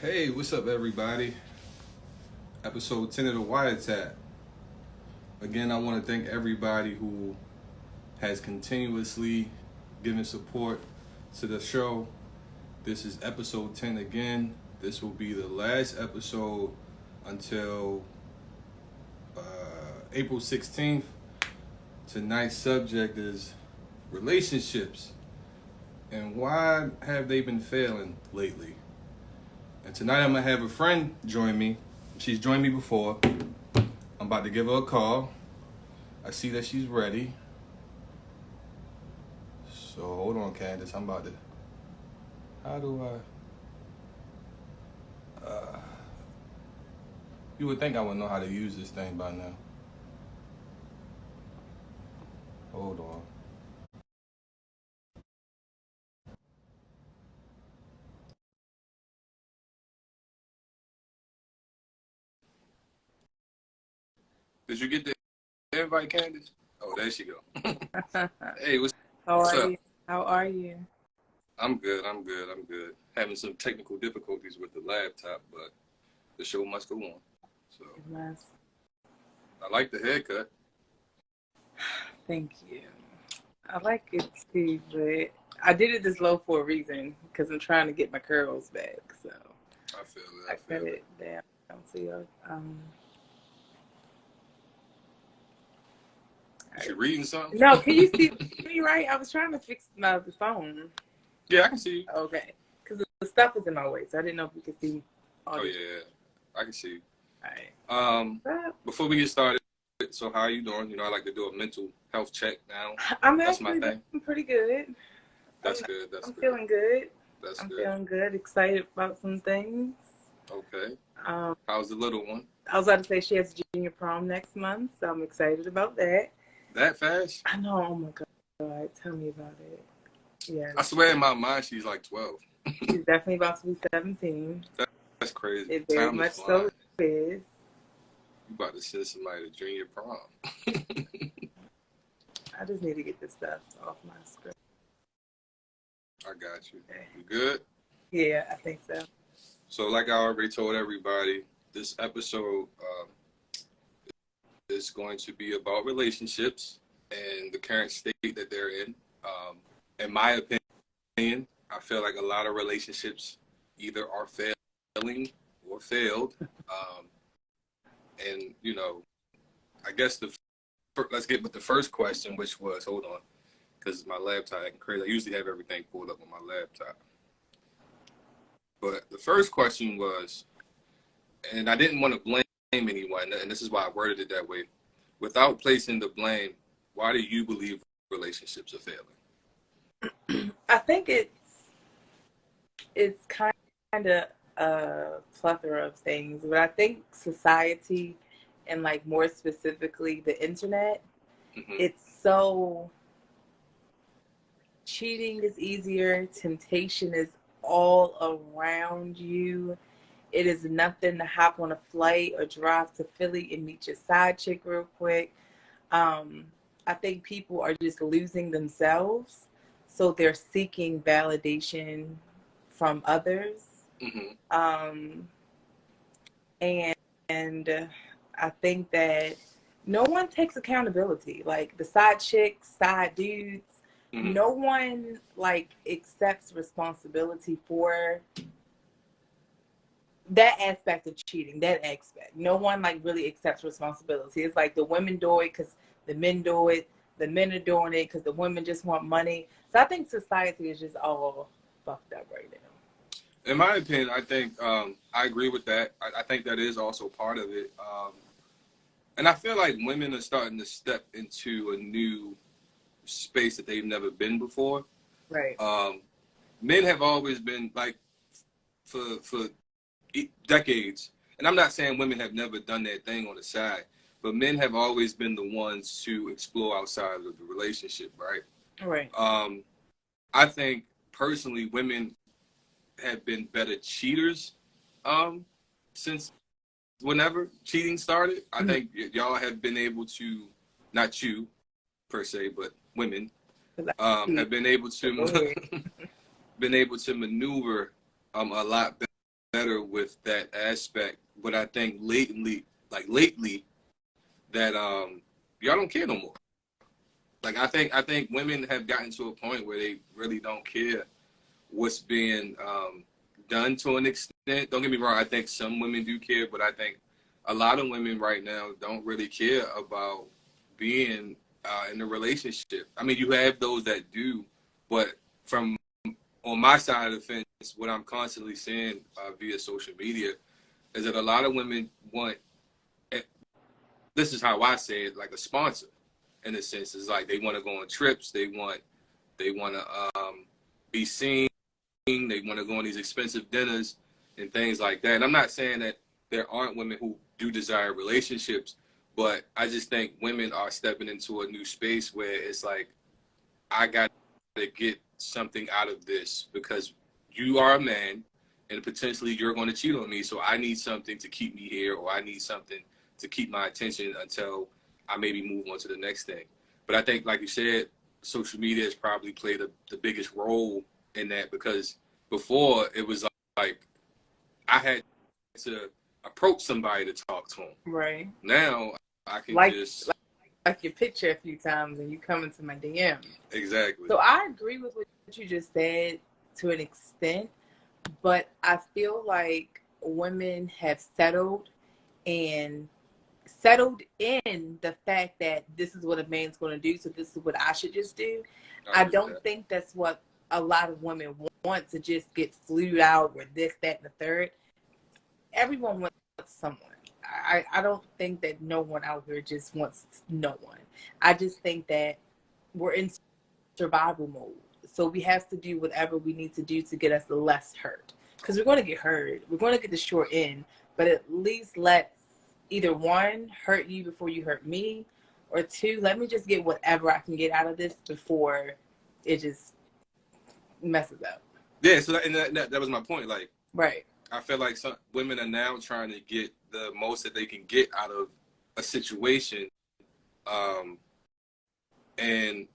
Hey, what's up, everybody? Episode 10 of the Wiretap. Again, I want to thank everybody who has continuously given support to the show. This is episode 10 again. This will be the last episode until uh, April 16th. Tonight's subject is relationships and why have they been failing lately? And tonight I'm going to have a friend join me. She's joined me before. I'm about to give her a call. I see that she's ready. So hold on, Candace. I'm about to. How do I? You would think I would know how to use this thing by now. Hold on. Did you get the invite, Candace? Oh, there she go. Hey, what's How are up? you? How are you? I'm good. Having some technical difficulties with the laptop, but the show must go on. So Yes. I like the haircut. Thank you. I like it too, but I did it this low for a reason because I'm trying to get my curls back. So I feel I it. cut it down. So Is she reading something? no, can you see me right? I was trying to fix my phone. Yeah, I can see you. Okay, because the stuff is in my way, so I didn't know if you could see. Oh yeah, I can see you. All right. Before we get started, so how are you doing? You know, I like to do a mental health check now. I'm That's my actually thing. doing pretty good. That's good. I'm feeling good. That's I'm good. feeling good. Excited about some things. Okay. Um, How's the little one? I was about to say she has junior prom next month, so I'm excited about that. That fast? I know. Oh my God. Tell me about it. Yes. I swear in my mind she's like 12. She's definitely about to be 17. That's crazy. It very Time much is so flying. is. You about to send somebody to junior prom. I just need to get this stuff off my script. I got you. You good? Yeah, I think so. So like I already told everybody, this episode is going to be about relationships and the current state that they're in. In my opinion, I feel like a lot of relationships either are failing or failed. And, you know, I guess let's get with the first question, which was, hold on, because my laptop acting crazy. I usually have everything pulled up on my laptop. But the first question was, and I didn't want to blame anyone, and this is why I worded it that way. Without placing the blame, why do you believe relationships are failing? I think it's kind of a plethora of things, but I think society and like more specifically the internet, it's so cheating is easier, temptation is all around you. It is nothing to hop on a flight or drive to Philly and meet your side chick real quick. I think people are just losing themselves, so they're seeking validation from others. And I think that no one takes accountability. Like the side chicks, side dudes, no one like accepts responsibility for that aspect of cheating, that aspect. No one like really accepts responsibility. It's like the women do it because the men do it. The men are doing it because the women just want money. So I think society is just all fucked up right now. In my opinion, I think I agree with that. I think that is also part of it. And I feel like women are starting to step into a new space that they've never been before. Right. Men have always been like for decades, and I'm not saying women have never done that thing on the side, but men have always been the ones to explore outside of the relationship, right? Right. I think personally, women have been better cheaters since whenever cheating started. I think y'all have been able to, not you per se, but women have been able to maneuver a lot better with that aspect, but I think lately, that y'all don't care no more. Like I think women have gotten to a point where they really don't care what's being done to an extent. Don't get me wrong. I think some women do care, but I think a lot of women right now don't really care about being in a relationship. I mean, you have those that do, but from on my side of the fence, what I'm constantly seeing via social media is that a lot of women want. This is how I say it, like a sponsor, in a sense. It's like they want to go on trips. They want to be seen. They want to go on these expensive dinners and things like that. And I'm not saying that there aren't women who do desire relationships, but I just think women are stepping into a new space where it's like, I got to get something out of this because you are a man and potentially you're going to cheat on me. So I need something to keep me here, or I need something to keep my attention until I maybe move on to the next thing. But I think, like you said, social media has probably played the biggest role in that, because before it was like I had to approach somebody to talk to them. Right. Now I can like, just like your picture a few times and you come into my DM. Exactly. So I agree with what you just said to an extent, but I feel like women have settled in the fact that this is what a man's going to do, so this is what I should just do. I don't think that's what a lot of women want, to just get flued out with this, that, and the third. Everyone wants someone. I don't think that no one out here just wants no one. I just think that we're in survival mode. So we have to do whatever we need to do to get us less hurt. Because we're going to get hurt. We're going to get the short end. But at least let's either one, hurt you before you hurt me, or two, let me just get whatever I can get out of this before it just messes up. Yeah, so that was my point. Like, right. I feel like some women are now trying to get the most that they can get out of a situation. And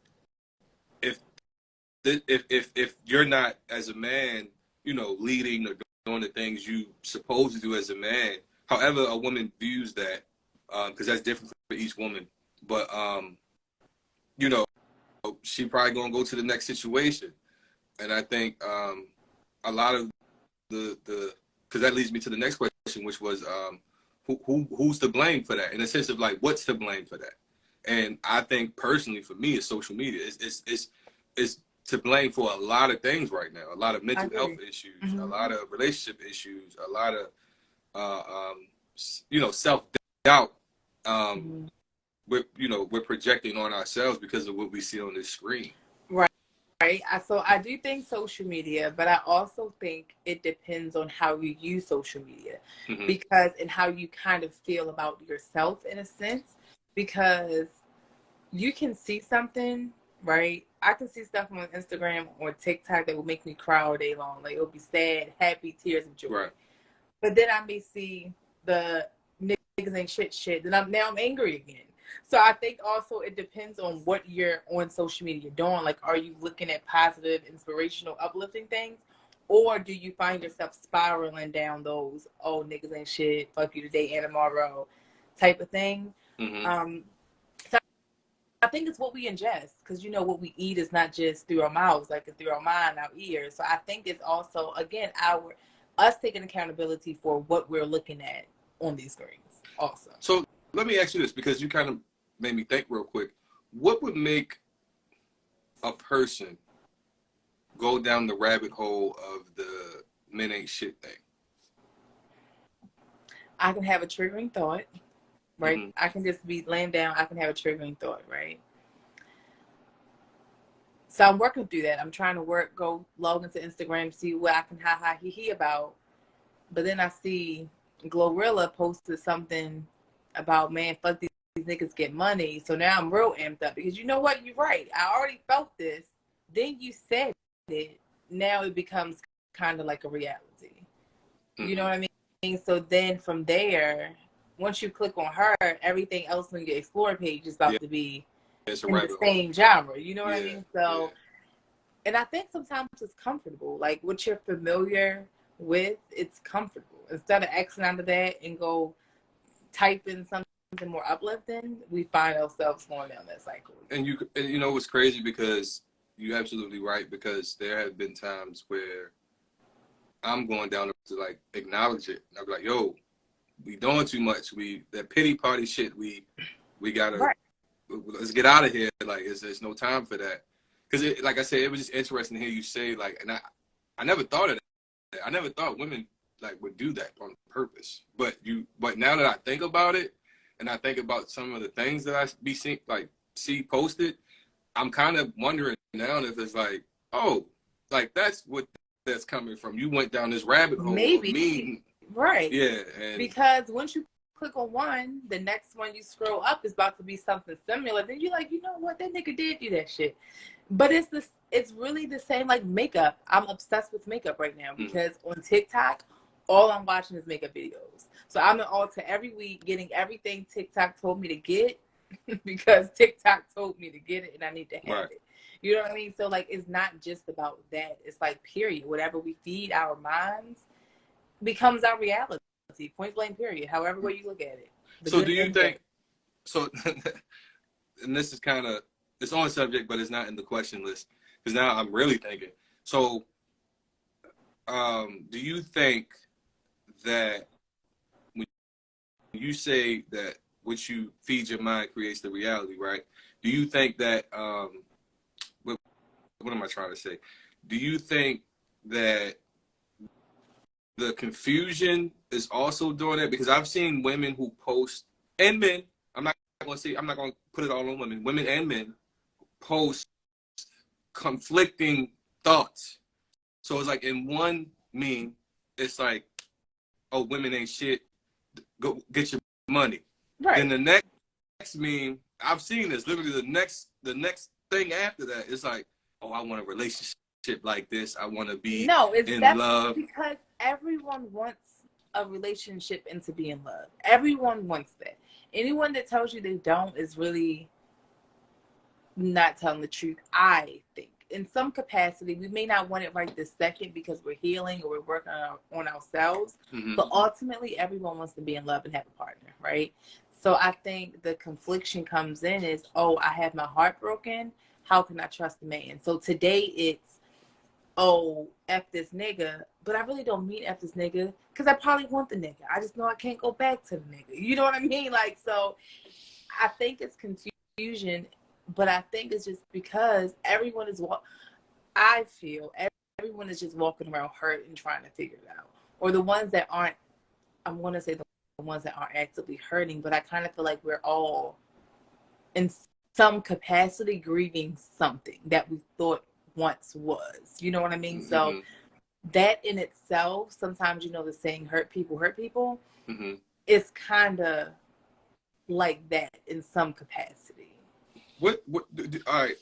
if you're not, as a man, leading or doing the things you supposed to do as a man, however a woman views that, because that's different for each woman. But she probably gonna go to the next situation, and I think a lot of the because that leads me to the next question, which was who's to blame for that? In the sense of like, what's to blame for that? And I think personally, for me, it's social media. It's to blame for a lot of things right now. A lot of mental health issues, mm-hmm. a lot of relationship issues, a lot of self-doubt. Mm-hmm. We're projecting on ourselves because of what we see on this screen. Right. So I do think social media, but I also think it depends on how you use social media, mm-hmm. because and how you kind of feel about yourself in a sense, because you can see something, right? I can see stuff on Instagram or TikTok that will make me cry all day long. Like, it'll be sad, happy, tears of joy. Right. But then I may see the niggas ain't shit. Then I'm angry again. So I think also it depends on what you're on social media doing. Like, are you looking at positive, inspirational, uplifting things? Or do you find yourself spiraling down those, oh, niggas ain't shit, fuck you today and tomorrow type of thing? Mm-hmm. So I think it's what we ingest, because what we eat is not just through our mouths, like it's through our mind, our ears. So I think it's also, again, us taking accountability for what we're looking at on these screens also. So let me ask you this, because you kind of made me think real quick. What would make a person go down the rabbit hole of the men ain't shit thing? I can have a triggering thought, right? Mm-hmm. I can just be laying down. I can have a triggering thought, right? So I'm working through that. I'm trying to go log into Instagram, see what I can ha he about. But then I see Glorilla posted something about, man, fuck these niggas get money. So now I'm real amped up, because you know what? You're right. I already felt this. Then you said it. Now it becomes kind of like a reality. Mm-hmm. You know what I mean? So then from there, once you click on her, everything else on your Explore page is about to be in the same genre. You know what I mean? So, and I think sometimes it's comfortable. Like, what you're familiar with, it's comfortable. Instead of Xing out of that and go type in something more uplifting, we find ourselves going down that cycle. And you know what's crazy, because you're absolutely right, because there have been times where I'm going down to like acknowledge it. And I'll be like, yo, we doing too much. That pity party shit, we gotta, right. Let's get out of here. Like, there's no time for that. Because like I said, it was just interesting to hear you say, like, and I never thought of that. I never thought women like would do that on purpose. But now that I think about it, and I think about some of the things that I see posted, I'm kind of wondering now if it's like, oh, like that's coming from. You went down this rabbit hole. Maybe. Right. Yeah. And because once you click on one, the next one you scroll up is about to be something similar. Then you're like, you know what? That nigga did do that shit. But it's really the same like makeup. I'm obsessed with makeup right now because on TikTok, all I'm watching is makeup videos. So I'm an altar every week getting everything TikTok told me to get because TikTok told me to get it and I need to have it. You know what I mean? So like, it's not just about that. It's like, period. Whatever we feed our minds becomes our reality. Point blank, period. However way you look at it. So do you think, so, and this is kind of, it's on subject, but it's not in the question list, because now I'm really thinking. So do you think that when you say that what you feed your mind creates the reality, right? Do you think that, what am I trying to say? Do you think that the confusion is also doing it? Because I've seen women who post, and men, I'm not going to put it all on women and men post conflicting thoughts. So it's like in one meme, it's like, oh, women ain't shit, go get your money. Right. Then the next meme, I've seen this, literally the next thing after that, it's like, oh, I want a relationship like this. I want to be in love. Because everyone wants a relationship and to be in love. Everyone wants that. Anyone that tells you they don't is really not telling the truth, I think. In some capacity, we may not want it right this second because we're healing or we're working on ourselves. But ultimately, everyone wants to be in love and have a partner, right? So I think the confliction comes in is, oh, I have my heart broken. How can I trust a man? So today it's, oh, F this nigga, but I really don't mean F this nigga because I probably want the nigga. I just know I can't go back to the nigga. You know what I mean? Like, so I think it's confusion, but I think it's just because everyone is, I feel everyone is just walking around hurt and trying to figure it out. Or the ones that aren't, I'm going to say the ones that aren't actively hurting, but I kind of feel like we're all in some capacity grieving something that we thought once was. You know what I mean? So that in itself, sometimes, you know, the saying hurt people, it's kind of like that in some capacity. All right.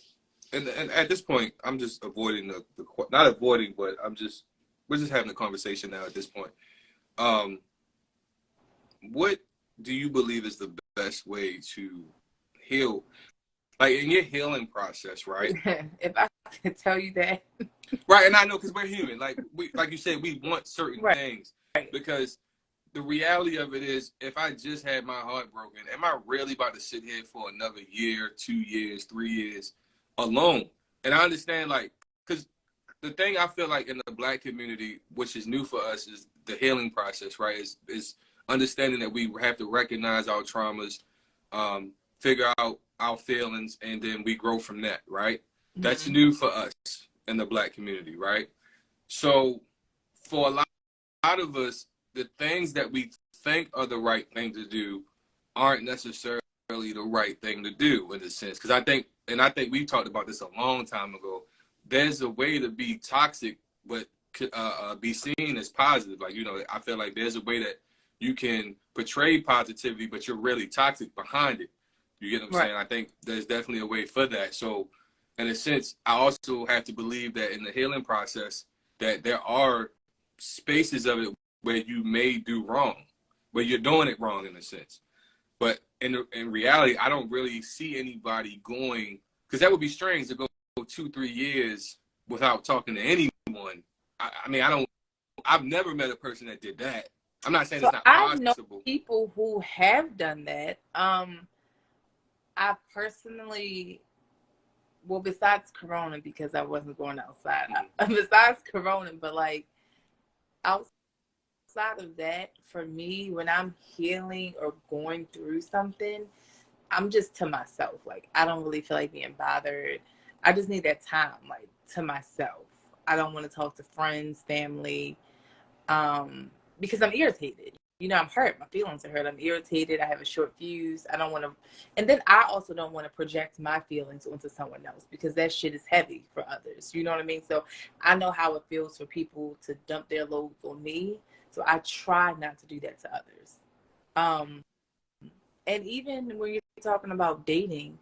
And at this point, I'm just avoiding the not avoiding, but we're just having a conversation now at this point. What do you believe is the best way to heal? Like in your healing process, right? If I could tell you that. Right, and I know because we're human. Like you said, we want certain things. Right. Because the reality of it is, if I just had my heart broken, am I really about to sit here for another year, 2 years, 3 years alone? And I understand, like, because the thing I feel like in the Black community, which is new for us, is the healing process, right? Is understanding that we have to recognize our traumas, figure out our feelings, and then we grow from that, right? That's new for us in the Black community, right? So for a lot of us, the things that we think are the right thing to do aren't necessarily the right thing to do in a sense. Because I think we talked about this a long time ago, there's a way to be toxic, but be seen as positive. Like, you know, I feel like there's a way that you can portray positivity, but you're really toxic behind it. You get what I'm saying? I think there's definitely a way for that. So in a sense, I also have to believe that in the healing process, that there are spaces of it where you may do wrong, where you're doing it wrong in a sense. But in reality, I don't really see anybody going, because that would be strange to go 2-3 years without talking to anyone. I mean, I don't I've never met a person that did that. I'm not saying So it's not I know possible. people who have done that. I personally, well, besides Corona, because I wasn't going outside. Besides Corona, but like outside of that, for me, when I'm healing or going through something, I'm just to myself. Like, I don't really feel like being bothered. I just need that time, like, to myself. I don't want to talk to friends, family, because I'm irritated. You know, I'm hurt. My feelings are hurt. I'm irritated. I have a short fuse. I don't want to, and then I also don't want to project my feelings onto someone else because that shit is heavy for others. You know what I mean? So I know how it feels for people to dump their loads on me. So I try not to do that to others. Um, and even when you're talking about dating,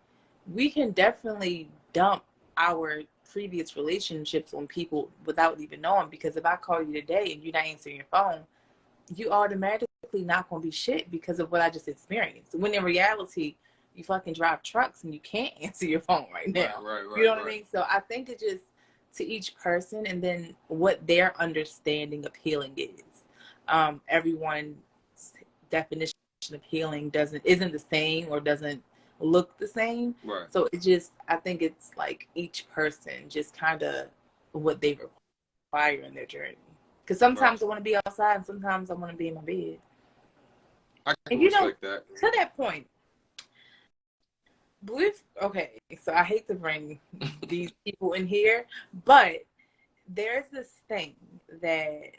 we can definitely dump our previous relationships on people without even knowing. Because if I call you today and you're not answering your phone, you automatically not gonna be shit because of what I just experienced. When in reality, you fucking drive trucks and you can't answer your phone right now. You know what I mean? So I think it just to each person and then what their understanding of healing is. Everyone's definition of healing isn't the same or doesn't look the same. Right. So it just I think it's like each person just kind of what they require in their journey. Because sometimes I want to be outside and sometimes I want to be in my bed. I can respect that. To that point, okay, so I hate to bring these people in here, but there's this thing that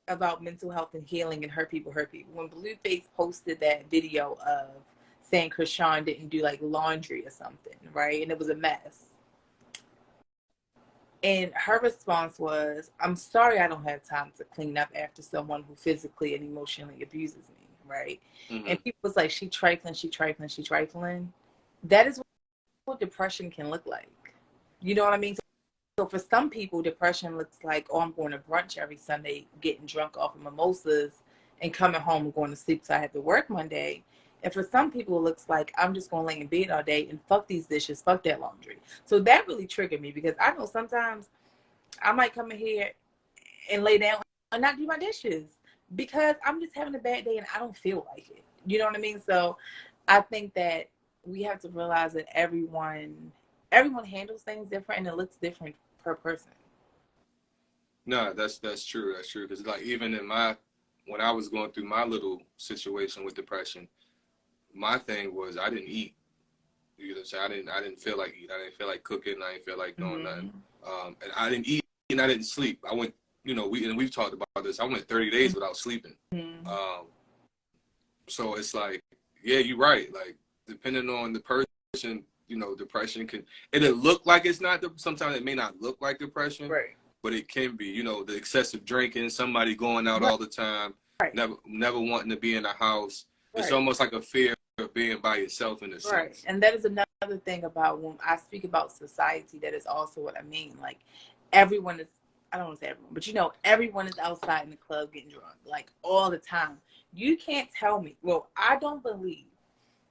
about mental health and healing and hurt people. When Blueface posted that video of saying Krishan didn't do like laundry or something, right? And it was a mess. And her response was, I'm sorry I don't have time to clean up after someone who physically and emotionally abuses me, right? Mm-hmm. And people was like, she trifling. That is what depression can look like. You know what I mean? So for some people, depression looks like, oh, I'm going to brunch every Sunday, getting drunk off of mimosas, and coming home and going to sleep so I have to work Monday. And for some people, it looks like I'm just going to lay in bed all day and fuck these dishes, fuck that laundry. So that really triggered me because I know sometimes I might come in here and lay down and not do my dishes because I'm just having a bad day and I don't feel like it. You know what I mean? So I think that we have to realize that everyone handles things different and it looks different per person. No, that's true. That's true. Because like even when I was going through my little situation with depression, my thing was I didn't eat. You know what I'm saying? I didn't feel like eating. I didn't feel like cooking. I didn't feel like doing nothing. And I didn't eat and I didn't sleep. I went, we've talked about this. I went 30 days without sleeping. So it's like, yeah, you're right. Like depending on the person, depression it'll look like it's not. Sometimes it may not look like depression, right? But it can be. The excessive drinking, somebody going out all the time, right. never wanting to be in a house. Right. It's almost like a fear of being by yourself in a sense. Right. And that is another thing about when I speak about society. That is also what I mean. Like everyone is. I don't want to say everyone, but everyone is outside in the club getting drunk, like all the time. You can't tell me. Well, I don't believe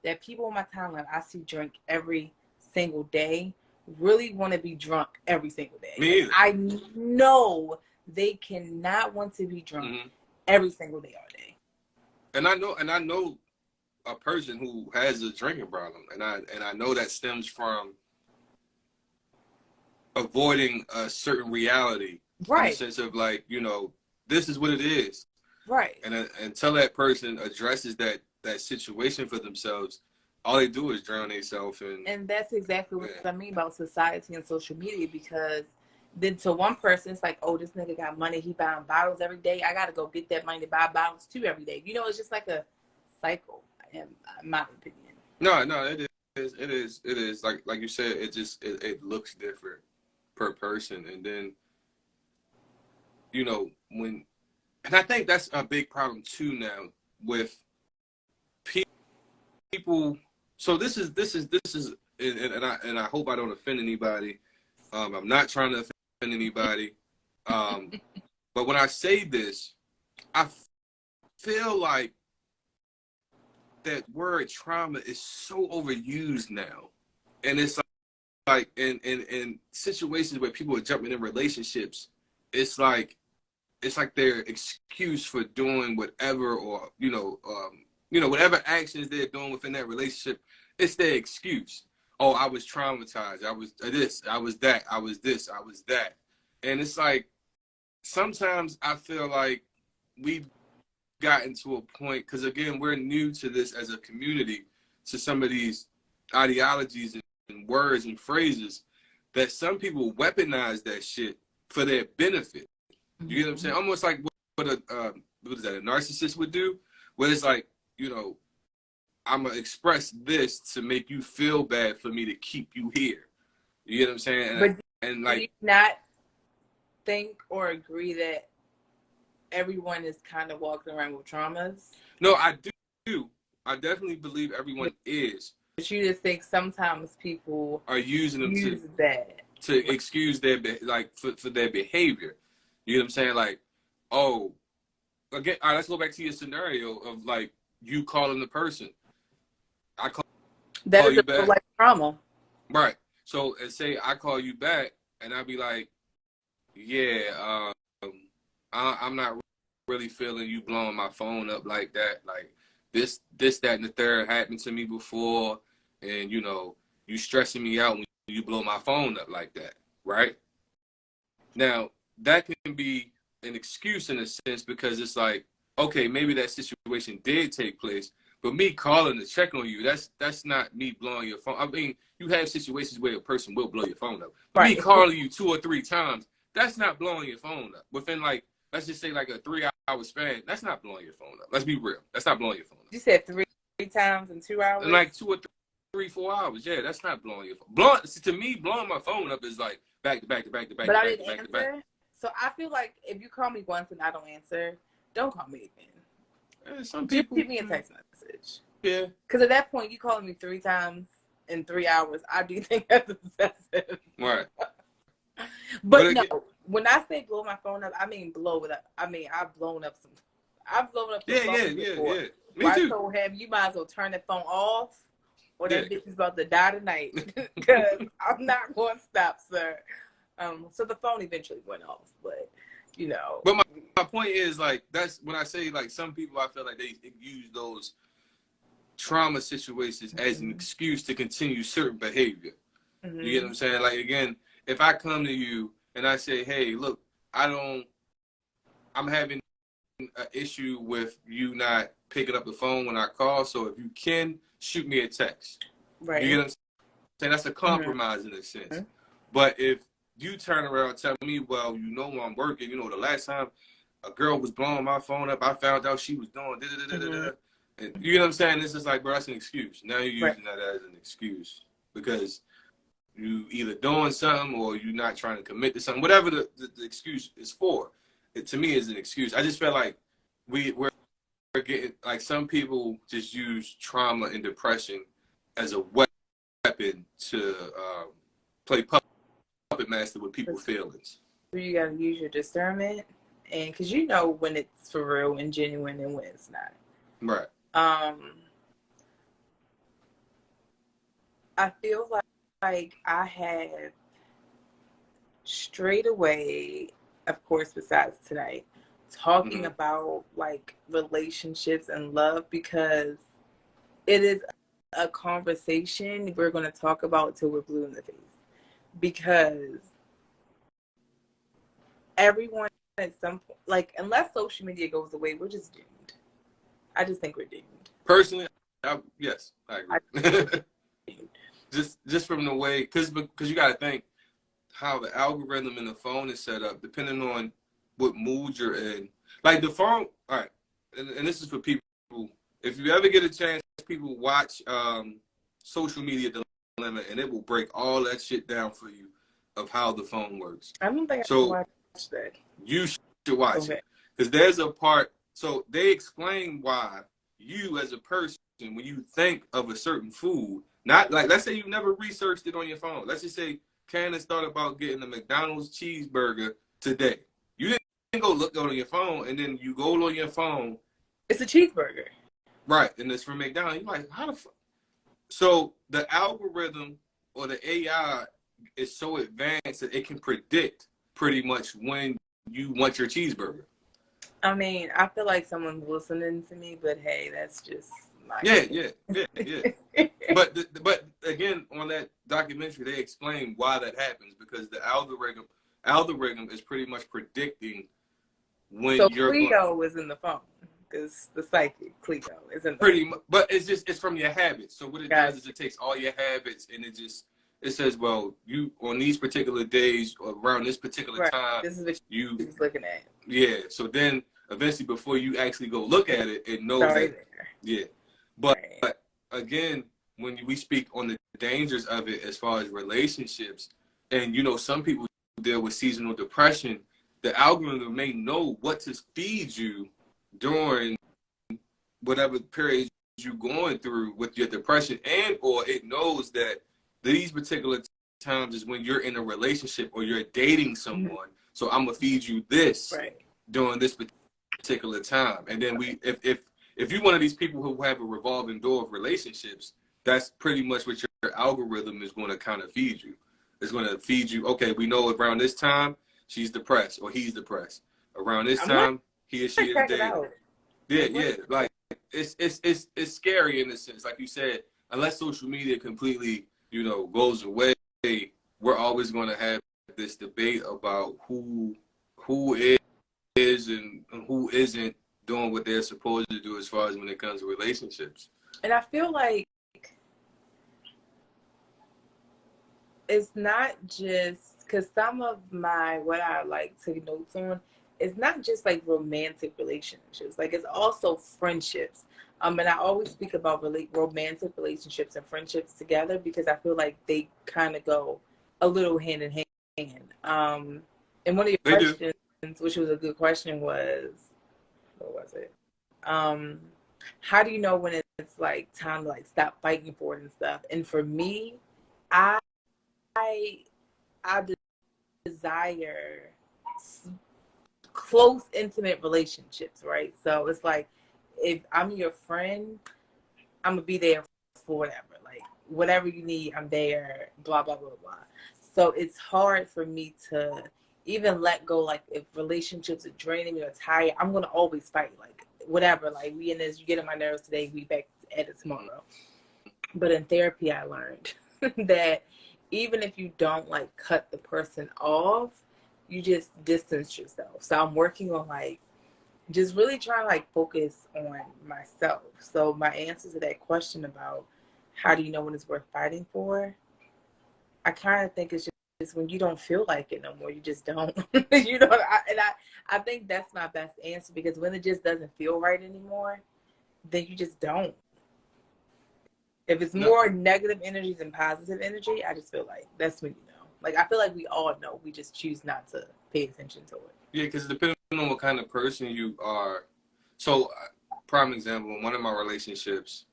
that people on my timeline I see drink every single day really want to be drunk every single day. Me either. I know they cannot want to be drunk every single day all day. And I know a person who has a drinking problem, and I know that stems from avoiding a certain reality, right? In the sense of like, this is what it is, right? And until that person addresses that situation for themselves, all they do is drown themselves. And that's exactly what I mean about society and social media, because then to one person it's like, oh, this nigga got money, he buying bottles every day, I gotta go get that money to buy bottles too every day. It's just like a cycle, in my opinion. No, it is like you said, it looks different per person. And then and I think that's a big problem too now with people. So this is and I hope I don't offend anybody. I'm not trying to offend anybody. But when I say this, I feel like that word trauma is so overused now. And it's like in situations where people are jumping in relationships, it's like it's like their excuse for doing whatever, or whatever actions they're doing within that relationship. It's their excuse. Oh, I was traumatized. I was this. I was that. I was this. I was that. And it's like sometimes I feel like we've gotten to a point, because again, we're new to this as a community, to some of these ideologies and words and phrases, that some people weaponize that shit for their benefit. You get what I'm saying? Almost like what a narcissist would do, where it's like, I'm gonna express this to make you feel bad for me to keep you here. You get what I'm saying? But do you not think or agree that everyone is kind of walking around with traumas? No, I do. I definitely believe everyone is. But you just think sometimes people are using them to excuse their for their behavior. You know what I'm saying? Like, oh, again, all right, let's go back to your scenario of like you calling the person. I call you back. Like trauma. Right. So, and say I call you back, and I'd be like, yeah, I'm not really feeling you blowing my phone up like that. Like this, that, and the third happened to me before, and you stressing me out when you blow my phone up like that, right? Now that can be an excuse in a sense, because it's like, okay, maybe that situation did take place, but me calling to check on you, that's not me blowing your phone. I mean, you have situations where a person will blow your phone up. Right. Me calling you 2 or 3 times, that's not blowing your phone up. Within like, let's just say like a 3-hour span, that's not blowing your phone up. Let's be real. That's not blowing your phone up. You said 3 times in 2 hours? In like 2 or 3, 4 hours. Yeah, that's not blowing your phone. To me, blowing my phone up is like back to back to back to back. But I didn't answer. So I feel like if you call me once and I don't answer, don't call me again. Some people just give me a text message. Yeah. Because at that point, you calling me 3 times in 3 hours, I do think that's excessive. Right. But no, when I say blow my phone up, I mean blow it up. I mean, I've blown up some phones before. Yeah. Me too. I told him, you might as well turn the phone off, or that bitch is about to die tonight. Because I'm not going to stop, sir. So the phone eventually went off, but But my point is, like, that's when I say, like, some people, I feel like they use those trauma situations as an excuse to continue certain behavior. Mm-hmm. You get what I'm saying? Like, again, if I come to you and I say, hey, look, I'm having an issue with you not picking up the phone when I call, so if you can, shoot me a text. Right. You get what I'm saying? That's a compromise in a sense. Mm-hmm. But if you turn around and tell me, well, I'm working, the last time a girl was blowing my phone up, I found out she was doing and you know what I'm saying? This is like, bro, that's an excuse. Now you're using that as an excuse because you either doing something or you're not trying to commit to something. Whatever the excuse is for, it to me is an excuse. I just feel like we're getting, like, some people just use trauma and depression as a weapon to play puppet master with people's feelings. You gotta use your discernment, and because you know when it's for real and genuine and when it's not. Right. I feel like I have straight away, of course, besides tonight, talking about like relationships and love, because it is a conversation we're going to talk about till we're blue in the face. Because everyone at some point, like, unless social media goes away, we're just doomed. I just think we're doomed. Personally, yes, I agree. just from the way, because you got to think how the algorithm in the phone is set up, depending on what mood you're in. Like the phone, all right, and this is for people, if you ever get a chance, people watch Social Media Dilemma, and it will break all that shit down for you of how the phone works. I don't think I should watch that. You should watch it. Because there's a part, so they explain why you as a person, when you think of a certain food, not like, let's say you never researched it on your phone. Let's just say Candace thought about getting a McDonald's cheeseburger today. You didn't go look on your phone, and then you go on your phone. It's a cheeseburger. Right, and it's from McDonald's. You're like, how the fuck? So the algorithm or the AI is so advanced that it can predict pretty much when you want your cheeseburger. I mean, I feel like someone's listening to me, but hey, that's just my Yeah, opinion. yeah, yeah, yeah. But again, on that documentary, they explain why that happens because the algorithm is pretty much predicting when So you're going. Cleo is in the phone because the psychic Cleo is in the phone. Pretty much, but it's from your habits. So what it does is Gotcha. it takes all your habits and it says, well, you on these particular days or around this particular Right. time, This is what you she's looking at. yeah. So then eventually, before you actually go look at it, it It's knows already that there. yeah. Right. But again, when we speak on the dangers of it as far as relationships, and some people deal with seasonal depression, the algorithm may know what to feed you during whatever period you're going through with your depression, and or it knows that these particular times is when you're in a relationship or you're dating someone. So I'm gonna feed you this Right. during this particular time. And then if you're one of these people who have a revolving door of relationships, that's pretty much what your algorithm is going to kind of feed you. It's going to feed you, okay, we know around this time she's depressed or he's depressed. Around this I'm gonna time he or she is check it dating. out. Yeah, Like, what yeah. is Like it's scary in a sense. Like you said, unless social media completely, goes away, we're always going to have this debate about who is and who isn't doing what they're supposed to do as far as when it comes to relationships. and I feel like it's not just because some of what I like to notes on, it's not just like romantic relationships. Like it's also friendships. And I always speak about romantic relationships and friendships together because I feel like they kind of go a little hand in hand. And one of your They do. questions, which was a good question, was what was it? Um, how do you know when it's like time to like stop fighting for it and stuff? And for me, I I desire close, intimate relationships, right? So it's like if I'm your friend, I'm gonna be there for whatever. Like whatever you need, I'm there. Blah blah blah blah. So it's hard for me to even let go. Like if relationships are draining me or tired, I'm gonna always fight. Like whatever. Like we in this, you get on my nerves today, we back at it tomorrow. But in therapy, I learned that even if you don't like cut the person off, you just distance yourself. So I'm working on like just really trying to like focus on myself. So my answer to that question about how do you know when it's worth fighting for, I kind of think it's just when you don't feel like it no more, you just don't. I think that's my best answer because when it just doesn't feel right anymore, then you just don't. If it's No, more negative energy than positive energy, I just feel like that's when you know. Like I feel like we all know. We just choose not to pay attention to it. yeah, because depending on what kind of person you are. So, prime example, in one of my relationships,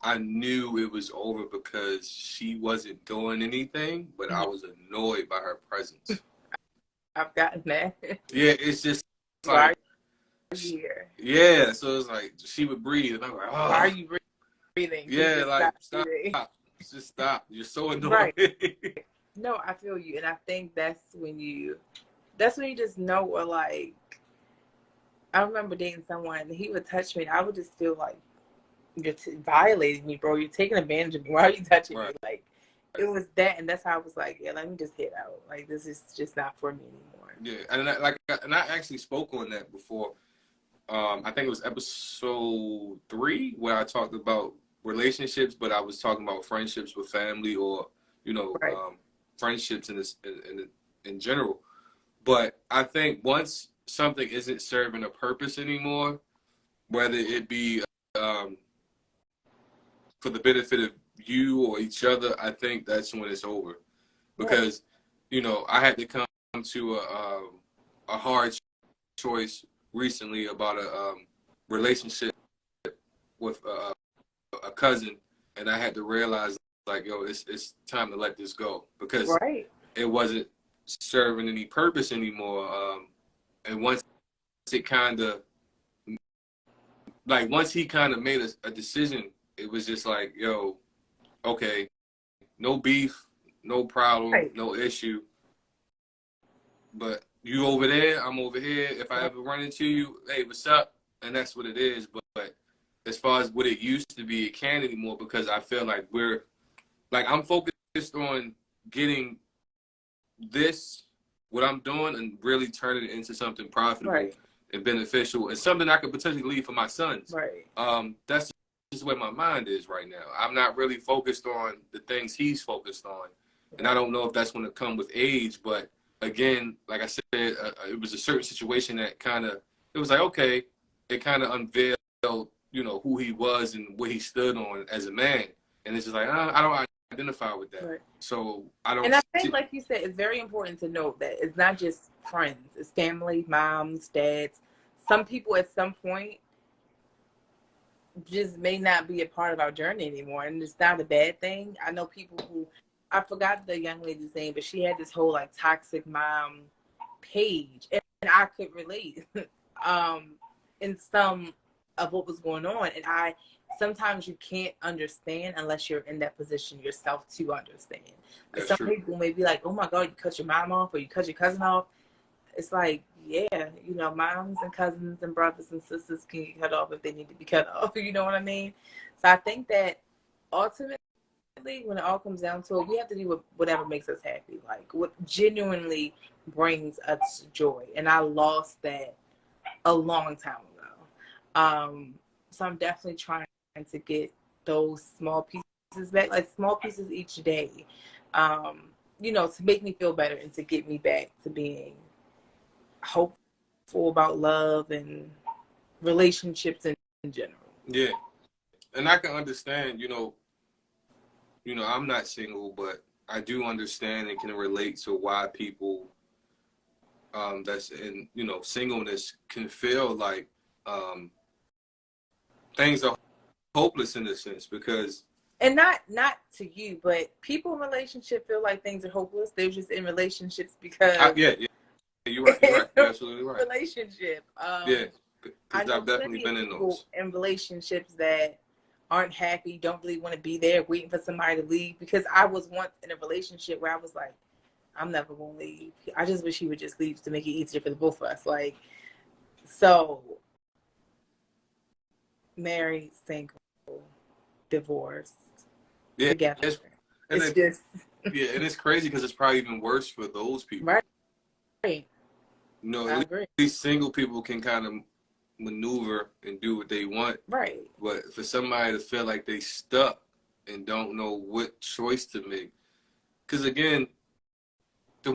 I knew it was over because she wasn't doing anything, but I Mhm. was annoyed by her presence. I've gotten that. Yeah, it's just Why like, are you here? yeah. So it's like she would breathe, and I'm like, Why are oh, you breathing? Can you yeah, just like stop stop, breathing? just stop. You're so annoying. Right. No, I feel you, and I think that's when you just know, or like, I remember dating someone, and he would touch me, and I would just feel like you're violating me, bro. You're taking advantage of me. Why are you touching me? Right. Like, it was that, and that's how I was like, yeah, let me just get out. Like, this is just not for me anymore. Yeah, and I actually spoke on that before. I think it was episode 3 where I talked about relationships, but I was talking about friendships with family or Right. friendships in general. But I think once something isn't serving a purpose anymore, whether it be um, for the benefit of you or each other, I think that's when it's over. Right. Because I had to come to a hard choice recently about a relationship with a cousin, and I had to realize like, yo, it's time to let this go because Right. it wasn't serving any purpose anymore. And it kind of once he kind of made a decision, it was just like, yo, okay, no beef, no problem, Right. no issue, but you over there, I'm over here. If I ever run into you, hey, what's up? And that's what it is. But as far as what it used to be, it can't anymore because I feel like I'm focused on getting this, what I'm doing, and really turning it into something profitable and beneficial and something I could potentially leave for my sons. That's just where my mind is right now. I'm not really focused on the things he's focused on. And I don't know if that's going to come with age, but again, like I said, it was a certain situation that it was like, okay, it kind of unveiled, who he was and what he stood on as a man. And it's just like, I don't identify with that. So I don't. And I think, like you said, it's very important to note that it's not just friends, it's family, moms, dads. Some people at some point just may not be a part of our journey anymore, and it's not a bad thing. I know people who, I forgot the young lady's name, but she had this whole like toxic mom page, and I could relate in some of what was going on. And sometimes you can't understand unless you're in that position yourself to understand. Like some people may be like, oh my God, you cut your mom off or you cut your cousin off. It's like, yeah, moms and cousins and brothers and sisters can get cut off if they need to be cut off. You know what I mean? So I think that ultimately, when it all comes down to it, we have to do whatever makes us happy, like what genuinely brings us joy. And I lost that a long time ago. So I'm definitely trying to get those small pieces back, like small pieces each day, to make me feel better and to get me back to being hopeful about love and relationships in general. Yeah. And I can understand, I'm not single, but I do understand and can relate to why people that's in, singleness can feel like things are hopeless in a sense because. And not to you, but people in relationship feel like things are hopeless. They're just in relationships because. Yeah. You're right. You're absolutely right. Relationship. Yeah, because I've definitely been in those. In relationships that aren't happy, don't really want to be there, waiting for somebody to leave. Because I was once in a relationship where I was like, I'm never going to leave. I just wish he would just leave to make it easier for the both of us. Like, so, married, single, divorced, together. And it's crazy because it's probably even worse for those people. Right. At least single people can kind of maneuver and do what they want. Right. But for somebody to feel like they stuck and don't know what choice to make. Because again, the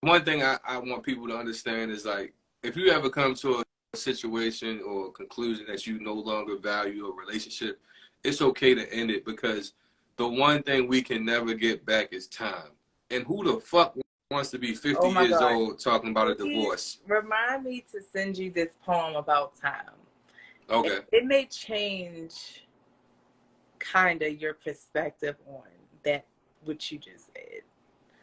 one thing I want people to understand is like, if you ever come to a situation or a conclusion that you no longer value a relationship, it's okay to end it because the one thing we can never get back is time. And who the fuck wants to be 50 years old talking about a divorce? Remind me to send you this poem about time. Okay. It may change kind of your perspective on that, what you just said.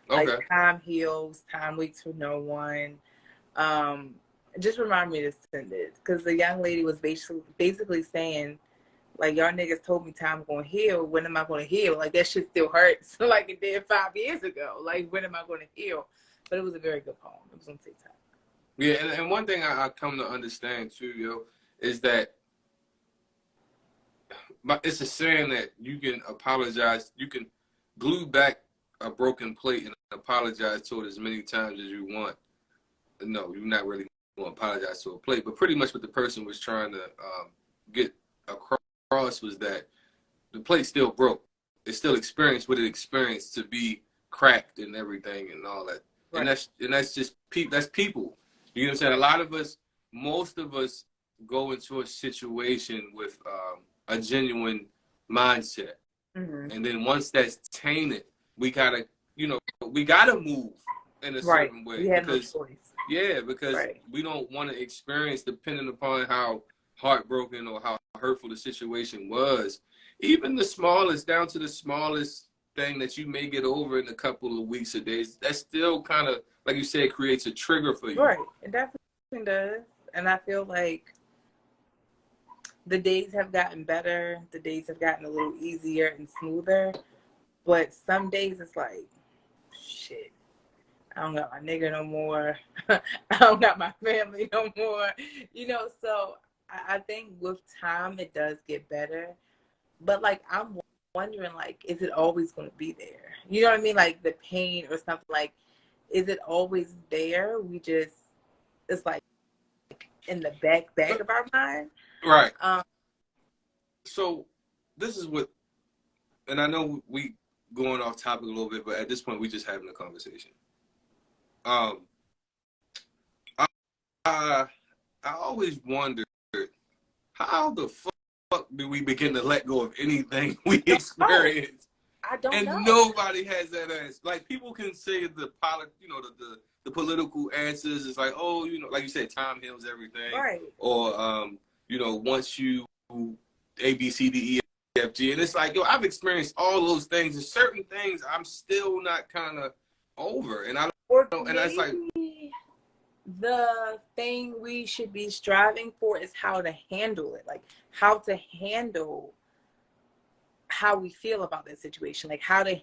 Okay. Like time heals, time waits for no one. Just remind me to send it because the young lady was basically saying, like, y'all niggas told me time going to heal. When am I going to heal? Like, that shit still hurts like it did 5 years ago. Like, when am I going to heal? But it was a very good poem. It was on TikTok. Yeah, and one thing I come to understand, too, is that it's a saying that you can apologize. You can glue back a broken plate and apologize to it as many times as you want. No, you're not really going to apologize to a plate. But pretty much what the person was trying to get across was that the plate still broke. It still experienced what it experienced to be cracked and everything and all that. Right. And that's just that's people. You know what I'm saying? A lot of us, most of us, go into a situation with a genuine mindset, and then once that's tainted, we gotta move in a certain way. We have no choice. Yeah, because we don't want to experience, depending upon how heartbroken or how hurtful the situation was, even the smallest, down to the smallest thing that you may get over in a couple of weeks or days, that still kind of, like you said, creates a trigger for you. Right, it definitely does. And I feel like the days have gotten better. The days have gotten a little easier and smoother. But some days it's like, shit, I don't got my nigga no more. I don't got my family no more. So I think with time it does get better. But like I'm wondering, like, is it always going to be there? You know what I mean? Like the pain or something. Like, is it always there? It's like in the back of our mind. Right. So this is what, and I know we going off topic a little bit, but at this point we just having a conversation. I I always wondered how the fuck do we begin to let go of anything we experience? I don't know. And nobody has that answer. Like people can say the the political answers is like, oh, like you said, time heals everything. Right. Or once you A, B, C, D, E, F, G. And it's like, yo, I've experienced all those things. And certain things I'm still not kind of over. And I don't know. And that's like, the thing we should be striving for is how to handle it. Like how to handle how we feel about that situation. Like how do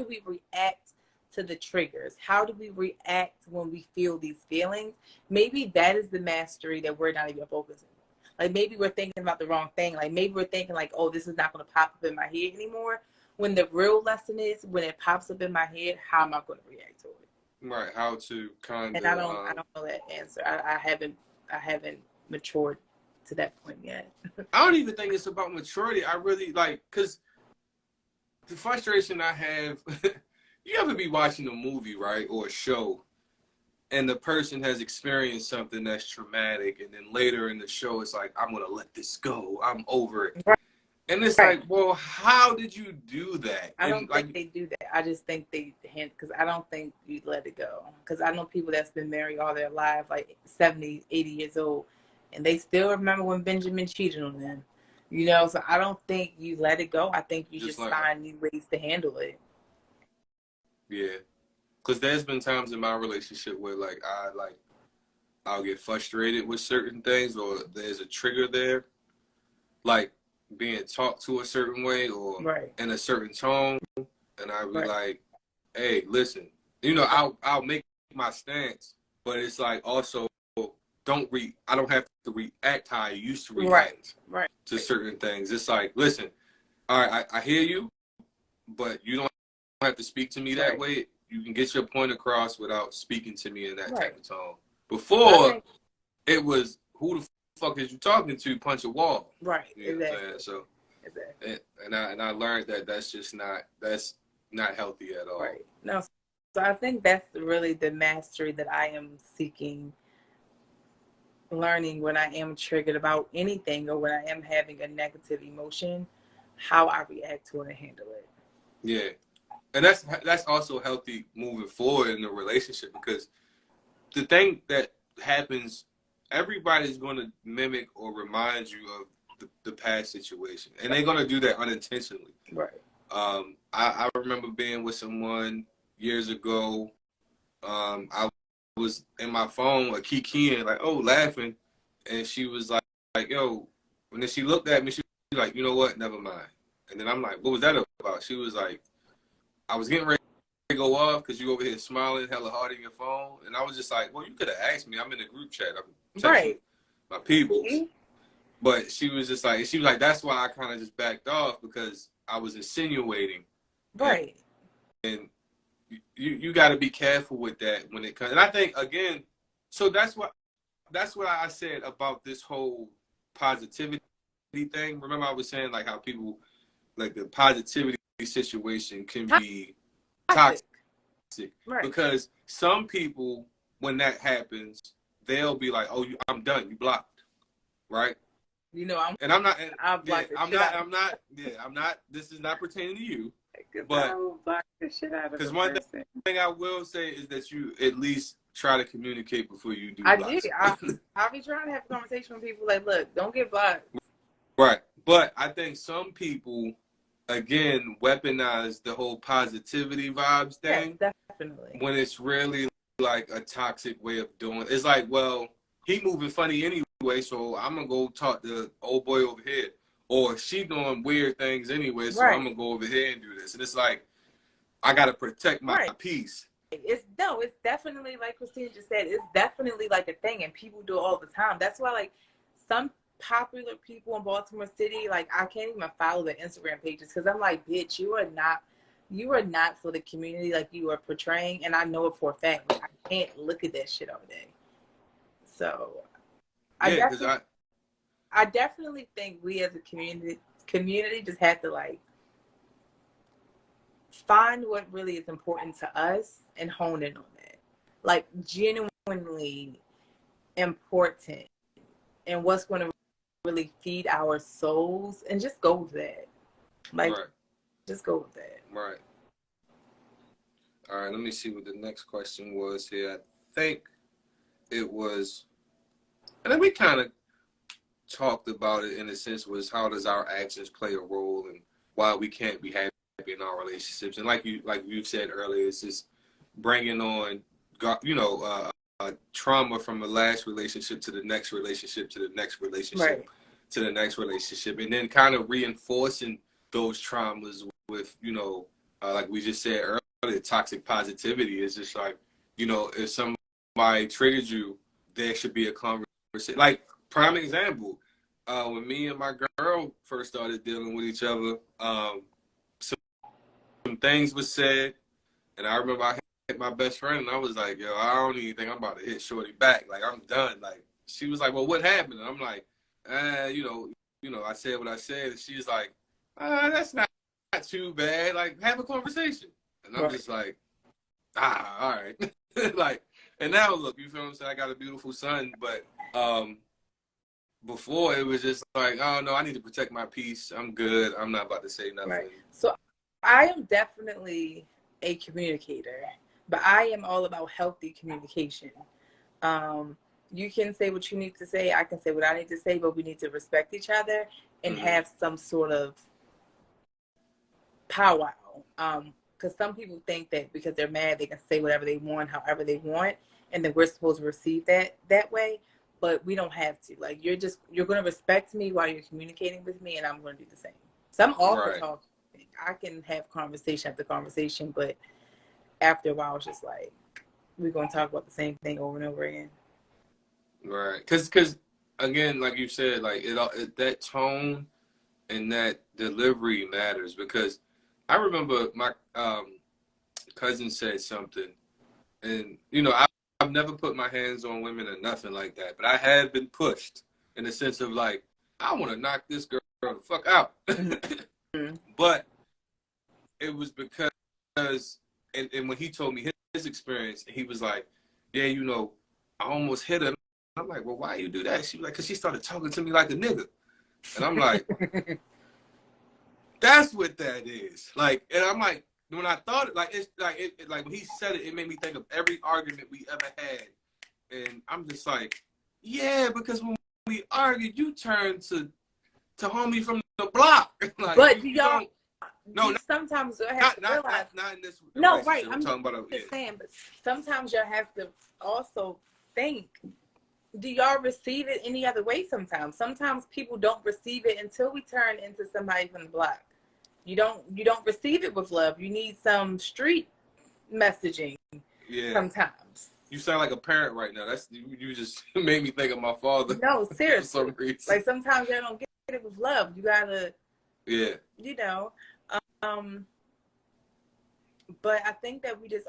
we react to the triggers? How do we react when we feel these feelings? Maybe that is the mastery that we're not even focusing on. Like maybe we're thinking about the wrong thing. Like maybe we're thinking like, oh, this is not going to pop up in my head anymore. When the real lesson is when it pops up in my head, how am I going to react to it? Right, how to kind of. And I don't know that answer. I haven't matured to that point yet. I don't even think it's about maturity. I really because the frustration I have. You ever be watching a movie, right, or a show, and the person has experienced something that's traumatic, and then later in the show, it's like, I'm gonna let this go. I'm over it. Right. And it's like, well, how did you do that? I don't think they do that. I just think because I don't think you let it go. Because I know people that's been married all their life, like 70, 80 years old, and they still remember when Benjamin cheated on them. So I don't think you let it go. I think you just find new ways to handle it. Yeah. Because there's been times in my relationship where, I'll get frustrated with certain things, or there's a trigger there. Like, being talked to a certain way or in a certain tone, and I'd be like, hey, listen, I'll make my stance, but it's like also I don't have to react how I used to react to certain things. It's like, listen, all right, I hear you, but you don't have to speak to me that way. You can get your point across without speaking to me in that type of tone. Before, it was, who the fuck is you talking to? Punch a wall. Right. You know what I'm saying? So, and I learned that's not healthy at all. Right. No. So I think that's really the mastery that I am seeking, learning when I am triggered about anything or when I am having a negative emotion, how I react to it and handle it. Yeah. And that's also healthy moving forward in the relationship, because the thing that happens, everybody's going to mimic or remind you of the past situation, and they're going to do that unintentionally. Right. I remember being with someone years ago. I was in my phone, keying, laughing, and she was like, yo. And then she looked at me. She was like, you know what? Never mind. And then I'm like, what was that about? She was like, I was getting ready to go off because you over here smiling hella hard in your phone. And I was just like, well, you could have asked me. I'm in the group chat. I'm texting my people. Mm-hmm. But she was like, that's why I kind of just backed off, because I was insinuating. Right. And you got to be careful with that when it comes. And I think, again, so that's what I said about this whole positivity thing. Remember I was saying how people, the positivity situation can be toxic. Right. Because some people, when that happens, they'll be like, oh, I'm done. You blocked. Right? I'm not. This is not pertaining to you. But because one thing I will say is that you at least try to communicate before you do. I'll be trying to have a conversation with people like, look, don't get blocked. Right. But I think some people, again, weaponize the whole positivity vibes thing. Yes, definitely. When it's really like a toxic way of doing it. It's like, well, he moving funny anyway, so I'm going to go talk to old boy over here. Or she doing weird things anyway, so I'm going to go over here and do this. And it's like, I got to protect my peace. It's definitely like Christina just said, it's definitely like a thing and people do it all the time. That's why like some popular people in Baltimore City, like I can't even follow their Instagram pages because I'm like, bitch, you are not for the community like you are portraying, and I know it for a fact. Like, I can't look at that shit all day. So I Yeah, because definitely I definitely think we as a community just have to like find what really is important to us and hone in on that. Like genuinely important and what's going to really feed our souls and just go with that. Like right, just go with that. right. All right, let me see what the next question was here. I think it was, and then we kind of talked about it in a sense, was how does our actions play a role and why we can't be happy in our relationships. And like you said earlier, it's just bringing on, trauma from the last relationship to the next relationship to the next relationship Right. to the next relationship, and then kind of reinforcing those traumas with, like we just said earlier, toxic positivity. Is just like, if somebody triggered you, there should be a conversation. Like, prime example, when me and my girl first started dealing with each other, some things was said, and I remember I hit my best friend, and I was like, yo, I don't even think I'm about to hit Shorty back. Like, I'm done. Like, she was like, well, what happened? And I'm like, I said what I said, and she's like, that's not too bad. Like, have a conversation. And I'm Right. just like, all right. Like, and now look, you feel what I'm saying? I got a beautiful son, but before it was just like, oh no, I need to protect my peace. I'm good. I'm not about to say nothing. Right. So I am definitely a communicator, but I am all about healthy communication. You can say what you need to say. I can say what I need to say, but we need to respect each other and have some sort of powwow. Because some people think that because they're mad, they can say whatever they want, however they want, and then we're supposed to receive that way. But we don't have to. Like you're going to respect me while you're communicating with me, and I'm going to do the same. So I'm all for talking. I can have conversation after conversation, but after a while, it's just like we're going to talk about the same thing over and over again. Right. Because again, like you said, like that tone and that delivery matters. Because I remember my cousin said something, and I've never put my hands on women or nothing like that, but I had been pushed in the sense of like, I want to knock this girl the fuck out. But it was because, and when he told me his experience, he was like, yeah, I almost hit her. I'm like, well, why you do that? She was like, because she started talking to me like a nigga. And I'm like, that's what that is. Like, and I'm like, when I thought it, like, it's like, like when he said it, it made me think of every argument we ever had. And I'm just like, yeah, because when we argued, you turned to homie from the block. Like, but y'all, no, sometimes I have to realize. Not in this. No, right. I'm talking about just saying, but sometimes y'all have to also think. Do y'all receive it any other way? Sometimes people don't receive it until we turn into somebody from the block. You don't receive it with love. You need some street messaging. Yeah. Sometimes. You sound like a parent right now. You just made me think of my father. No, seriously. For some reason. Like sometimes y'all don't get it with love. You gotta. Yeah. But I think that we just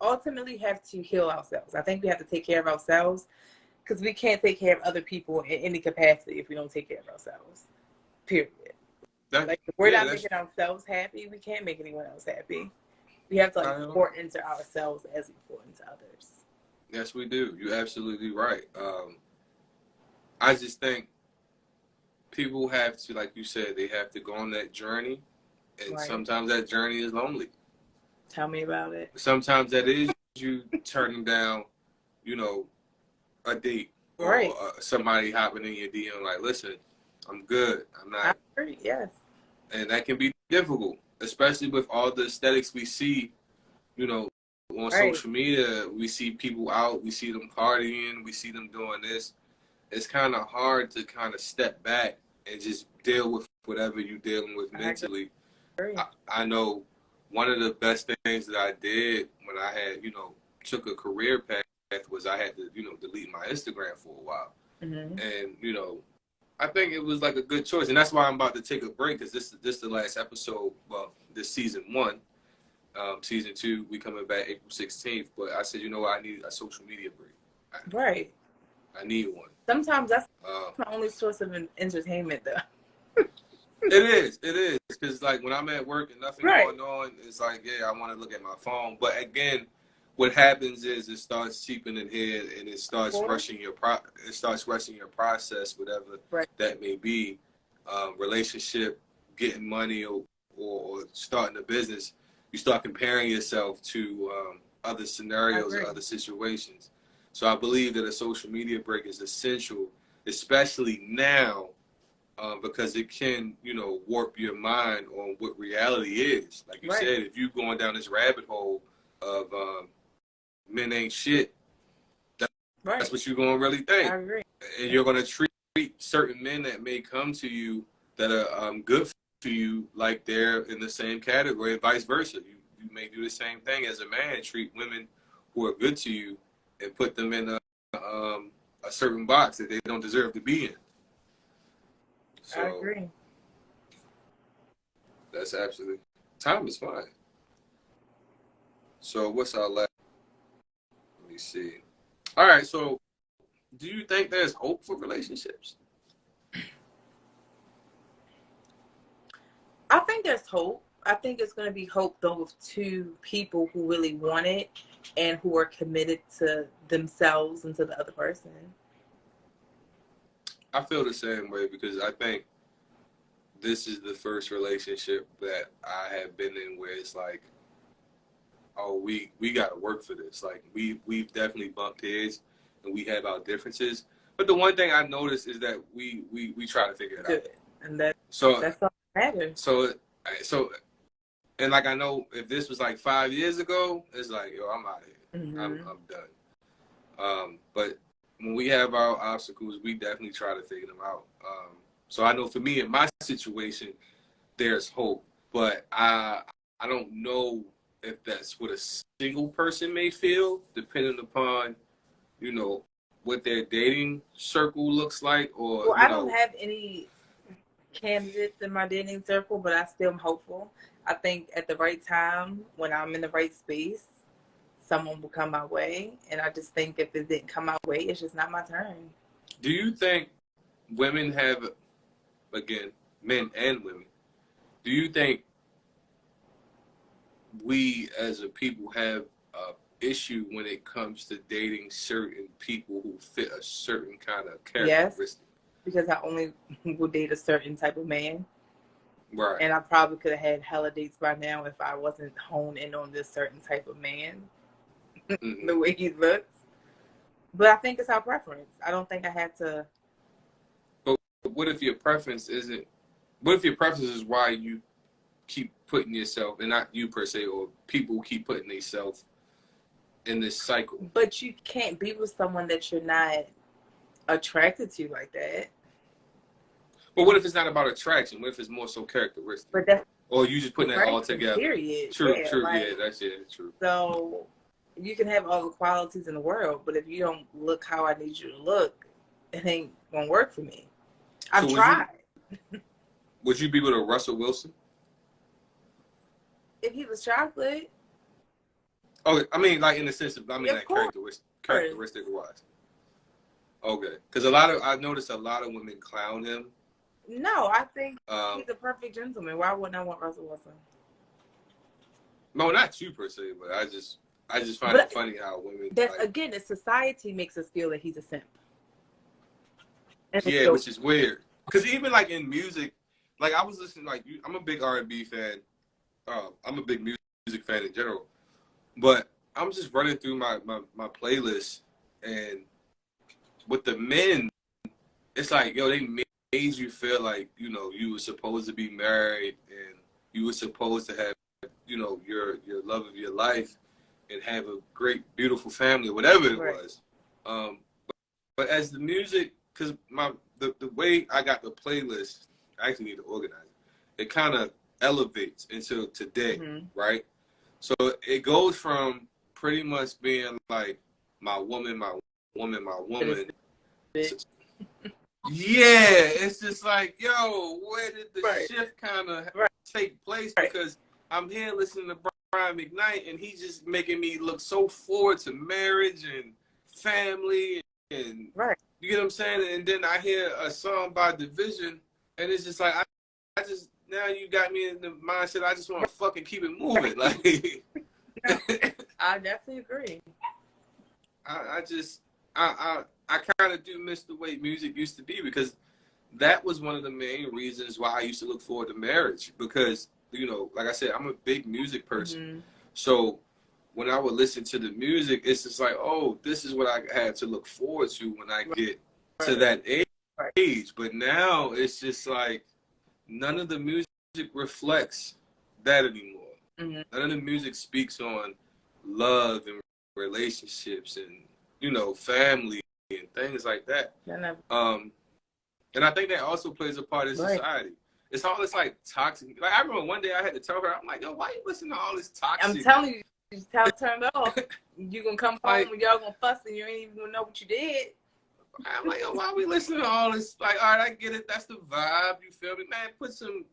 ultimately have to heal ourselves. I think we have to take care of ourselves because we can't take care of other people in any capacity if we don't take care of ourselves. Period. Like if we're not making ourselves happy, we can't make anyone else happy. We have to pour into ourselves as we pour into others. Yes, we do. You're absolutely right. I just think people have to, like you said, they have to go on that journey, and sometimes that journey is lonely. Tell me about it. Sometimes that is you turning down, a date or somebody hopping in your DM like, listen, I'm good. I'm not. I agree, yes. And that can be difficult, especially with all the aesthetics we see, on social media. We see people out, we see them partying, we see them doing this. It's kind of hard to kind of step back and just deal with whatever you're dealing with mentally. I know one of the best things that I did when I had, took a career path was I had to, delete my Instagram for a while. Mm-hmm. And, I think it was like a good choice. And that's why I'm about to take a break, because this is the last episode, well, this season 1. Season 2, we coming back April 16th. But I said, I need a social media break. Right. I need one. Sometimes that's my only source of entertainment, though. It is. Because, like, when I'm at work and nothing Right. going on, it's like, yeah, I want to look at my phone. But, again, what happens is it starts seeping in here, and it starts rushing your process, whatever that may be, relationship, getting money, or starting a business. You start comparing yourself to other scenarios or other situations. So I believe that a social media break is essential, especially now, because it can, warp your mind on what reality is. Like you said, if you're going down this rabbit hole of men ain't shit, that's what you're going to really think. I agree. And you're going to treat certain men that may come to you that are good for you like they're in the same category, and vice versa. You may do the same thing as a man, treat women who are good to you and put them in a certain box that they don't deserve to be in. So, I agree. That's absolutely. Time is fine. So what's our last? Let me see. All right. So, do you think there's hope for relationships? I think there's hope. I think it's going to be hope, though, with two people who really want it and who are committed to themselves and to the other person. I feel the same way, because I think this is the first relationship that I have been in where it's like, oh, we got to work for this. Like, we've definitely bumped heads and we have our differences. But the one thing I noticed is that we try to figure it out. And that's all that matters. So, and like, I know if this was like 5 years ago, it's like, yo, I'm out of here. Mm-hmm. I'm done. But when we have our obstacles, we definitely try to figure them out. So I know for me in my situation, there's hope, but I don't know if that's what a single person may feel, depending upon, what their dating circle looks like, or well, I don't have any candidates in my dating circle, but I still am hopeful. I think at the right time, when I'm in the right space, someone will come my way. And I just think if it didn't come my way, it's just not my turn. Do you think women have, again, men and women, do you think we as a people have an issue when it comes to dating certain people who fit a certain kind of characteristic? Yes, because I only will date a certain type of man. Right. And I probably could have had hella dates by now if I wasn't honed in on this certain type of man, mm-hmm. the way he looks. But I think it's our preference. I don't think I had to. But what if your preference isn't? What if your preference is why you keep putting yourself, and not you per se, or people keep putting themselves in this cycle? But you can't be with someone that you're not attracted to like that. But what if it's not about attraction? What if it's more so characteristic? But that's, or you just putting it all together? Period. True, yeah, true. like, That's true. So you can have all the qualities in the world, but if you don't look how I need you to look, it ain't gonna work for me. I've tried. Would you be with a Russell Wilson? If he was chocolate. Oh, I mean, like in the sense of, like characteristic wise. Okay, because I noticed a lot of women clown him. No, I think he's a perfect gentleman. Why wouldn't I want Russell Wilson? No, not you per se, but I just find it funny how women. That's again, the society makes us feel that he's a simp. Yeah, which is weird. Because even like in music, like I was listening, like I'm a big R&B fan. I'm a big music fan in general, but I'm just running through my playlist, and with the men, it's like, yo, they made you feel like, you were supposed to be married and you were supposed to have, your love of your life and have a great, beautiful family, or whatever it was. But as the music, because the way I got the playlist, I actually need to organize it. It kind of elevates into today, mm-hmm. right? So it goes from pretty much being like my woman, my woman, my woman. Yeah, it's just like, yo, where did the shift kind of take place? Because I'm here listening to Brian McKnight, and he's just making me look so forward to marriage and family, and you get what I'm saying? And then I hear a song by Division, and it's just like, I just, now you got me in the mindset, I just want to fucking keep it moving. Like, I definitely agree. I kind of do miss the way music used to be, because that was one of the main reasons why I used to look forward to marriage, because, you know, like I said, I'm a big music person. Mm-hmm. So when I would listen to the music, it's just like, oh, this is what I had to look forward to when I get to that age. But now it's just like none of the music reflects that anymore. Mm-hmm. None of the music speaks on love and relationships and, you know, family and things like that. And I think that also plays a part in society. It's all this like toxic. Like I remember one day I had to tell her, I'm like, yo, why you listening to all this toxic? I'm telling you, just tell turned off. You gonna come home and y'all gonna fuss and you ain't even gonna know what you did. I'm like, yo, why are we listening to all this? Like, all right, I get it. That's the vibe. You feel me, man? Put some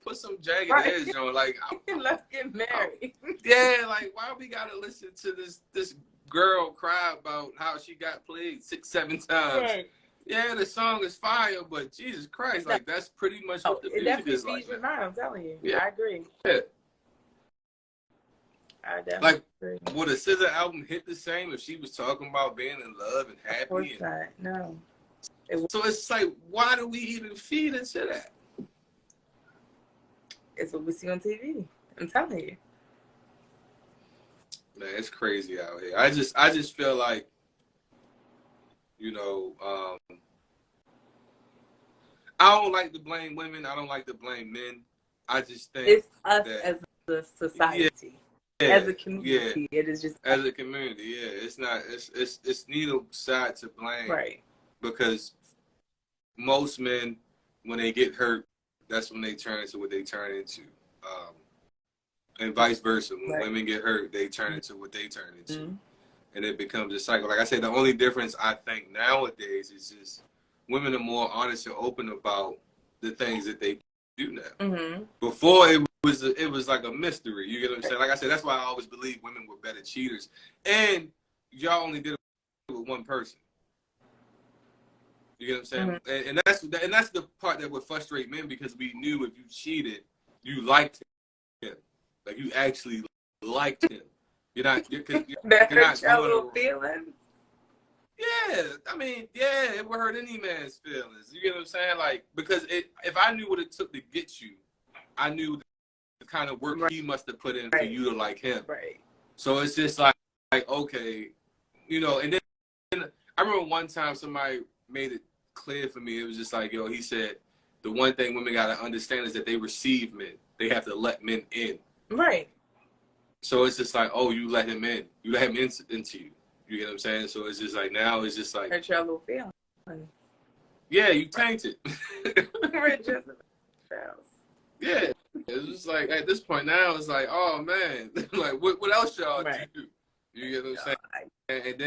jagged edge on. Like, let's get married. Yeah, like why we gotta listen to this girl cry about how she got played 6-7 times? Right. Yeah, the song is fire, but Jesus Christ, like that's pretty much what the music is like. Your mind, I'm telling you. Yeah, I agree. Yeah. I definitely agree. Would a SZA album hit the same if she was talking about being in love and happy? Of course not. No. So it's like, why do we even feed into that? It's what we see on TV. I'm telling you. Man, it's crazy out here. I just feel like, you know, I don't like to blame women. I don't like to blame men. I just think it's us as a society, as a community. It is just as a community. Yeah, it's not. It's neither side to blame. Right. Because most men, when they get hurt, that's when they turn into what they turn into. And vice versa. When women get hurt, they turn into what they turn into. Mm-hmm. And it becomes a cycle. Like I said, the only difference I think nowadays is just women are more honest and open about the things that they do now. Mm-hmm. Before it was like a mystery. You get what I'm saying? Like I said, that's why I always believe women were better cheaters. And y'all only did it with one person. You get what I'm saying? Mm-hmm. And that's the part that would frustrate men, because we knew if you cheated, you liked him. Like you actually liked him. You're not going to feelings. Yeah, I mean, yeah, it would hurt any man's feelings. You get what I'm saying? Like, because if I knew what it took to get you, I knew the kind of work he must have put in for you to like him. Right. So it's just like okay, you know. And then I remember one time somebody made it clear for me. It was just like, yo, he said, the one thing women got to understand is that they receive men. They have to let men in. Right. So it's just like, oh, you let him in. You let him into you. You get what I'm saying? So it's just like, now it's just like. Hurt your little feelings. Yeah, you tainted. Yeah. It's just like, at this point now, it's like, oh, man. Like, what else y'all do? You get what I'm saying?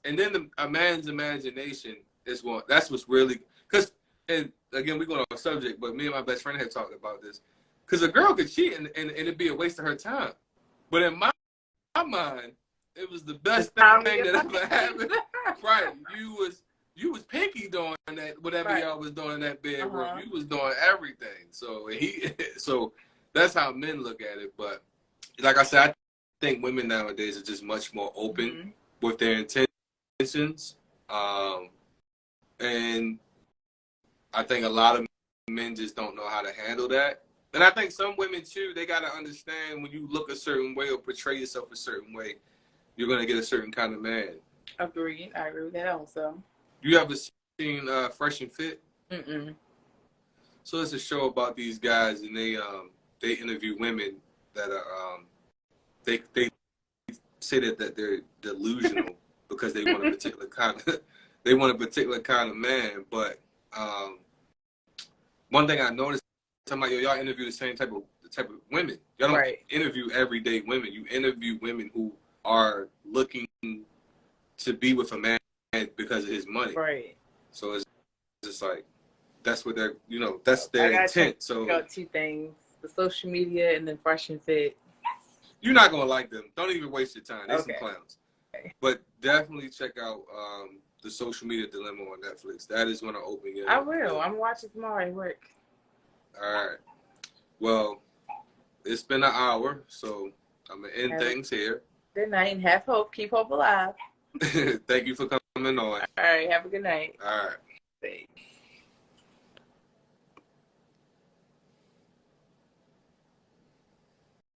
And then a man's imagination is what, that's what's really, because, and again, we're going off subject, but me and my best friend had talked about this. Because a girl could cheat and it'd be a waste of her time. But in my mind, it was the best thing that ever happened. Right. You was pinky doing that, whatever y'all was doing in that bedroom. You was doing everything. So that's how men look at it. But like I said, I think women nowadays are just much more open with their intentions. And I think a lot of men just don't know how to handle that. And I think some women, too, they got to understand when you look a certain way or portray yourself a certain way, you're going to get a certain kind of man. Agreed. I agree with that also. You ever seen Fresh and Fit? Mm-mm. So it's a show about these guys, and they interview women that are, they say that they're delusional because they want a particular kind of man. But one thing I noticed, somebody, y'all interview the same type of women. Y'all don't interview everyday women. You interview women who are looking to be with a man because of his money. Right. So it's just like that's what they're, that's their I gotta intent. check So out two things: the social media and then Fresh and Fit. you're not gonna like them. Don't even waste your time. They're some Okay. clowns. But definitely check out the Social Media Dilemma on Netflix. That is gonna open your. I will. I'm watching tomorrow at work. All right. Well, it's been an hour, so I'm gonna end things here. Good night and have hope. Keep hope alive. Thank you for coming on. All right. Have a good night. All right. Thanks.